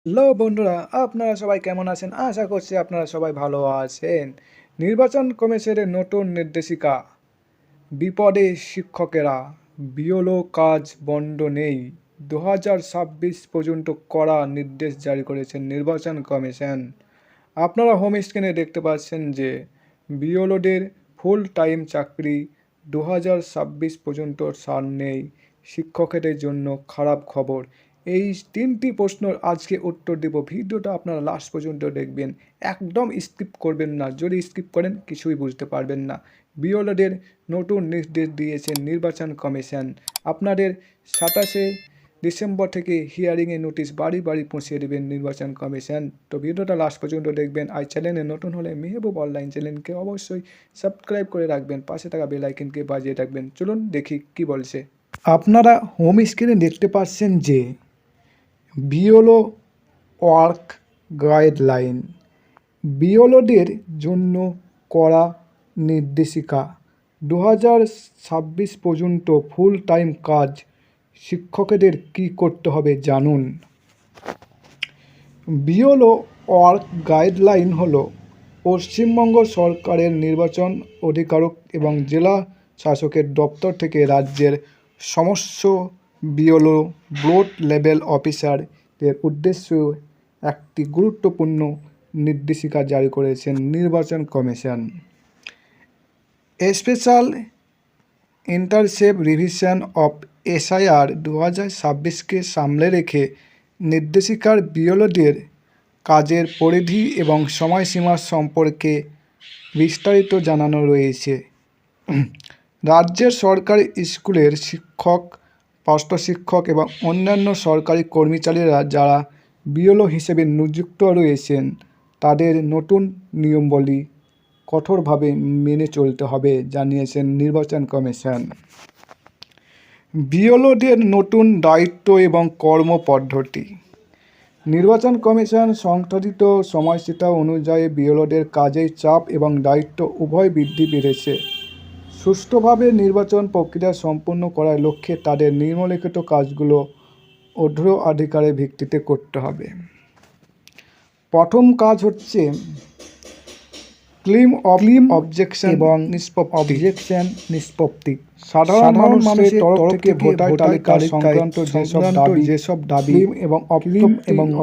Hello বন্ধুরা, আপনারা সবাই কেমন আছেন? আশা করছি আপনারা সবাই ভালো আছেন। নির্বাচন কমিশনের নতুন নির্দেশিকা, বিপদে শিক্ষকেরা, বিওলো কাজ বন্ধ নেই। 2026 পর্যন্ত কড়া নির্দেশ জারি করেছেন নির্বাচন কমিশন। আপনারা হোম স্ক্রিনে দেখতে পাচ্ছেন যে বিওলোদের ফুল টাইম চাকরি 2026 পর্যন্ত ছাড় নেই। শিক্ষকদের জন্য খারাপ খবর। এই তিনটি প্রশ্নের আজকে উত্তর দেব। ভিডিওটা আপনারা লাস্ট পর্যন্ত দেখবেন, একদম স্কিপ করবেন না। যদি স্কিপ করেন কিছুই বুঝতে পারবেন না। বিওলোদের নতুন নির্দেশ দিয়েছেন নির্বাচন কমিশন। আপনাদের 27শে ডিসেম্বর থেকে হিয়ারিংয়ে নোটিশ বাড়ি বাড়ি পৌঁছে দেবেন নির্বাচন কমিশন। তো ভিডিওটা লাস্ট পর্যন্ত দেখবেন। আর চ্যানেলে নতুন হলে মেহবুব অনলাইন চ্যানেলকে অবশ্যই সাবস্ক্রাইব করে রাখবেন, পাশে থাকা বেল আইকনকে বাজিয়ে রাখবেন। চলুন দেখি কি বলছে। আপনারা হোম স্ক্রিনে দেখতে পাচ্ছেন যে বিওলো ওয়ার্ক গাইডলাইন, বিওলোদের জন্য কড়া নির্দেশিকা। 2026 পর্যন্ত ফুল টাইম কাজ শিক্ষকদের কি করতে হবে জানুন। বিওলো ওয়ার্ক গাইডলাইন হলো পশ্চিমবঙ্গ সরকারের নির্বাচন অধিকারক এবং জেলা শাসকের দপ্তর থেকে রাজ্যের সমস্ত বিওলো ব্লক লেভেল অফিসারদের উদ্দেশ্যে একটি গুরুত্বপূর্ণ নির্দেশিকা জারি করেছেন নির্বাচন কমিশন। Special intensive revision of SIR 2026কে সামনে রেখে নির্দেশিকার বিওলোদের কাজের পরিধি এবং সময়সীমা সম্পর্কে বিস্তারিত জানানো রয়েছে। রাজ্যের সরকারি স্কুলের শিক্ষক, পার্শ্বশিক্ষক এবং অন্যান্য সরকারি কর্মচারীরা যারা বিওলো হিসেবে নিযুক্ত রয়েছেন তাদের নতুন নিয়মাবলী কঠোরভাবে মেনে চলতে হবে জানিয়েছেন নির্বাচন কমিশন। বিওলোদের নতুন দায়িত্ব এবং কর্মপদ্ধতি। নির্বাচন কমিশন সংশোধিত সময়সূচি অনুযায়ী বিওলোদের কাজের চাপ এবং দায়িত্ব উভয় বৃদ্ধি পেয়েছে। সুষ্ঠুভাবে নির্বাচন প্রক্রিয়া সম্পন্ন করার লক্ষ্যে তাদের নিম্নলিখিত কাজগুলো অগ্রাধিকারের ভিত্তিতে করতে হবে। প্রথম কাজ হচ্ছে ক্লেম অবজেকশন এবং নিষ্পত্তি। সাধারণ মানুষের তরফ থেকে ভোটার তালিকা সংক্রান্ত যেসব দাবি এবং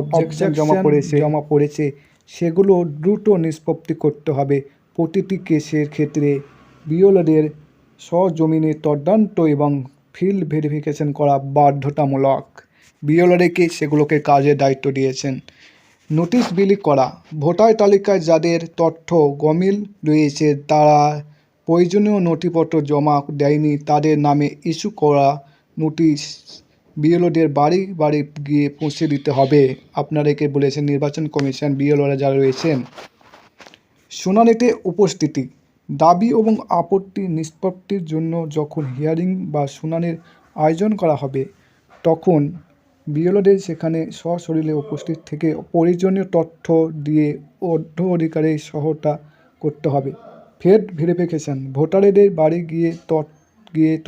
অবজেকশন জমা পড়েছে সেগুলো দ্রুত নিষ্পত্তি করতে হবে। প্রতিটি কেসের ক্ষেত্রে বিওলোদের সরজমিনে তদন্ত এবং ফিল্ড ভেরিফিকেশন করা বাধ্যতামূলক। বিওলোদেরকে সেগুলোকে কাজের দায়িত্ব দিয়েছেন। নোটিশ বিলি করা। ভোটার তালিকায় যাদের তথ্য গরমিল রয়েছে, তারা প্রয়োজনীয় নথিপত্র জমা দেয়নি, তাদের নামে ইস্যু করা নোটিশ বিওলোদের বাড়ি বাড়ি গিয়ে পৌঁছে দিতে হবে। আপনাদেরকে বলেছেন নির্বাচন কমিশন। বিওলোরা যারা রয়েছেন, শুনানিতে উপস্থিতি। দাবি এবং আপত্তি নিষ্পত্তির জন্য যখন হিয়ারিং বা শুনানির আয়োজন করা হবে তখন বিওলোদের সেখানে সশরীরে উপস্থিত থেকে প্রয়োজনীয় তথ্য দিয়ে অধিকারের সহায়তা করতে হবে। Field verification. ভোটারদের বাড়ি গিয়ে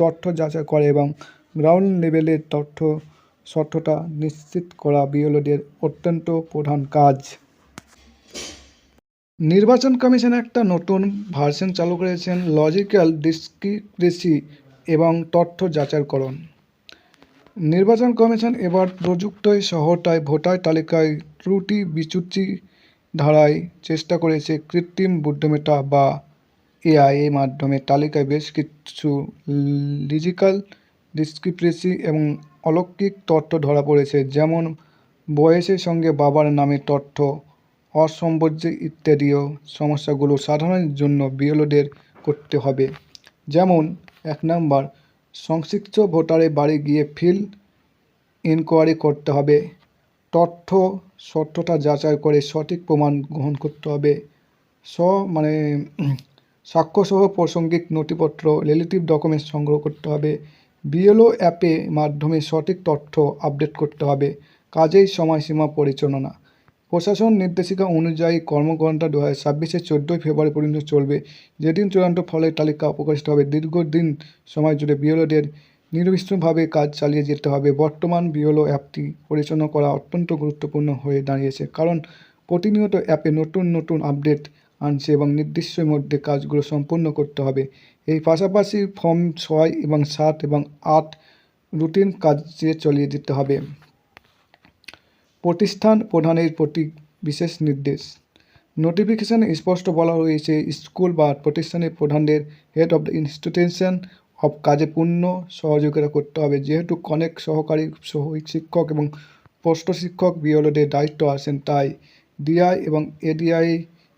তথ্য যাচাই করা এবং গ্রাউন্ড লেভেলের সত্যতা নিশ্চিত করা বিওলোদের অত্যন্ত প্রধান কাজ। নির্বাচন কমিশন একটা নতুন ভার্সন চালু করেছেন, লজিক্যাল ডিসক্রিপেন্সি এবং তথ্য যাচাইকরণ। নির্বাচন কমিশন এবার প্রযুক্তির সহায়তায় ভোটার তালিকায় ত্রুটি বিচ্যুতি ধরার চেষ্টা করেছে। কৃত্রিম বুদ্ধিমত্তা বা AI এর মাধ্যমে তালিকায় বেশ কিছু লজিক্যাল ডিসক্রিপেন্সি এবং অলৌকিক তথ্য ধরা পড়েছে, যেমন বয়সের সঙ্গে বাবার নামের তথ্য অসামঞ্জস্য ইত্যাদিও। সমস্যাগুলো সাধারণের জন্য বিওলোদের করতে হবে। যেমন 1 নম্বর, সংশ্লিষ্ট ভোটারের বাড়ি গিয়ে ফিল্ড ইনকোয়ারি করতে হবে। তথ্য সত্যতা যাচাই করে সঠিক প্রমাণ গ্রহণ করতে হবে। সাক্ষ্যসহ প্রাসঙ্গিক নথিপত্র রিলেটিভ ডকুমেন্টস সংগ্রহ করতে হবে। বিওলো অ্যাপের মাধ্যমে সঠিক তথ্য আপডেট করতে হবে। কাজের সময়সীমা পরিচালনা। প্রশাসন নির্দেশিকা অনুযায়ী কর্মঘণ্টা 2026-এর 14 ফেব্রুয়ারি পর্যন্ত চলবে, যেদিন চূড়ান্ত ফলের তালিকা প্রকাশিত হবে। দীর্ঘদিন সময় জুড়ে বিওলোদের নিরবিচ্ছিন্নভাবে কাজ চালিয়ে যেতে হবে। বর্তমান বিএলও অ্যাপটি পরিচালনা করা অত্যন্ত গুরুত্বপূর্ণ হয়ে দাঁড়িয়েছে, কারণ প্রতিনিয়ত অ্যাপে নতুন নতুন আপডেট আনছে এবং নির্দিষ্টের মধ্যে কাজগুলো সম্পূর্ণ করতে হবে। এই পাশাপাশি ফর্ম 6 এবং 7 এবং 8 রুটিন কাজে চালিয়ে যেতে হবে। প্রতিষ্ঠান প্রধানের প্রতি বিশেষ নির্দেশ। নোটিফিকেশনে স্পষ্ট বলা হয়েছে, স্কুল বা প্রতিষ্ঠানের প্রধানদের head of the institution of কাজে পূর্ণ সহযোগিতা করতে হবে। যেহেতু অনেক সহকারী শিক্ষক এবং পোস্ট শিক্ষক বিএলওদের দায়িত্ব আছেন, তাই ডিআই এবং এডিআই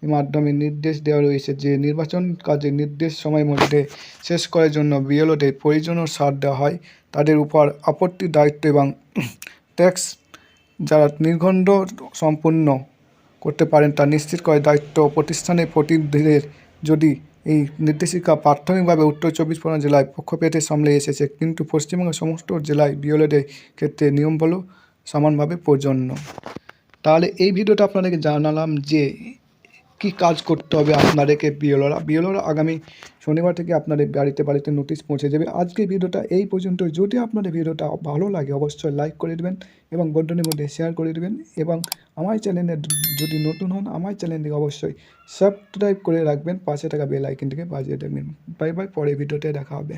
এর মাধ্যমে নির্দেশ দেওয়া রয়েছে যে নির্বাচন কাজে নির্দেশ সময়ের মধ্যে শেষ করার জন্য বিএলওদের প্রয়োজনীয় ছাড় দেওয়া হয়। তাদের উপর আপত্তি দায়িত্ব এবং ট্যাক্স যারা নির্ঘণ্ট সম্পূর্ণ করতে পারেন তা নিশ্চিত করার দায়িত্ব প্রতিষ্ঠানের প্রতিনিধিদের। যদি এই নির্দেশিকা প্রাথমিকভাবে উত্তর 24 জেলায় পক্ষপাতে সামলে এসেছে, কিন্তু পশ্চিমবঙ্গের সমস্ত জেলায় বিএলওদের ক্ষেত্রে নিয়মগুলো সমানভাবে প্রযোজ্য। তাহলে এই ভিডিওটা আপনাদেরকে জানালাম যে কি কাজ করতে হবে আপনাদেরকে। বিএলওরা আগামী শনিবার থেকে আপনাদের বাড়িতে নোটিশ পৌঁছে যাবে। আজকের ভিডিওটা এই পর্যন্ত। যদি আপনাদের ভিডিওটা ভালো লাগে অবশ্যই লাইক করে দেবেন এবং বন্ধুদের মধ্যে শেয়ার করে দেবেন, এবং আমার চ্যানেলে যদি নতুন হন আমার চ্যানেলটিকে অবশ্যই সাবস্ক্রাইব করে রাখবেন, পাশে থাকা বেল আইকনটিকে বাজিয়ে দেবেন। বাই বাই, পরের ভিডিওতে দেখা হবে।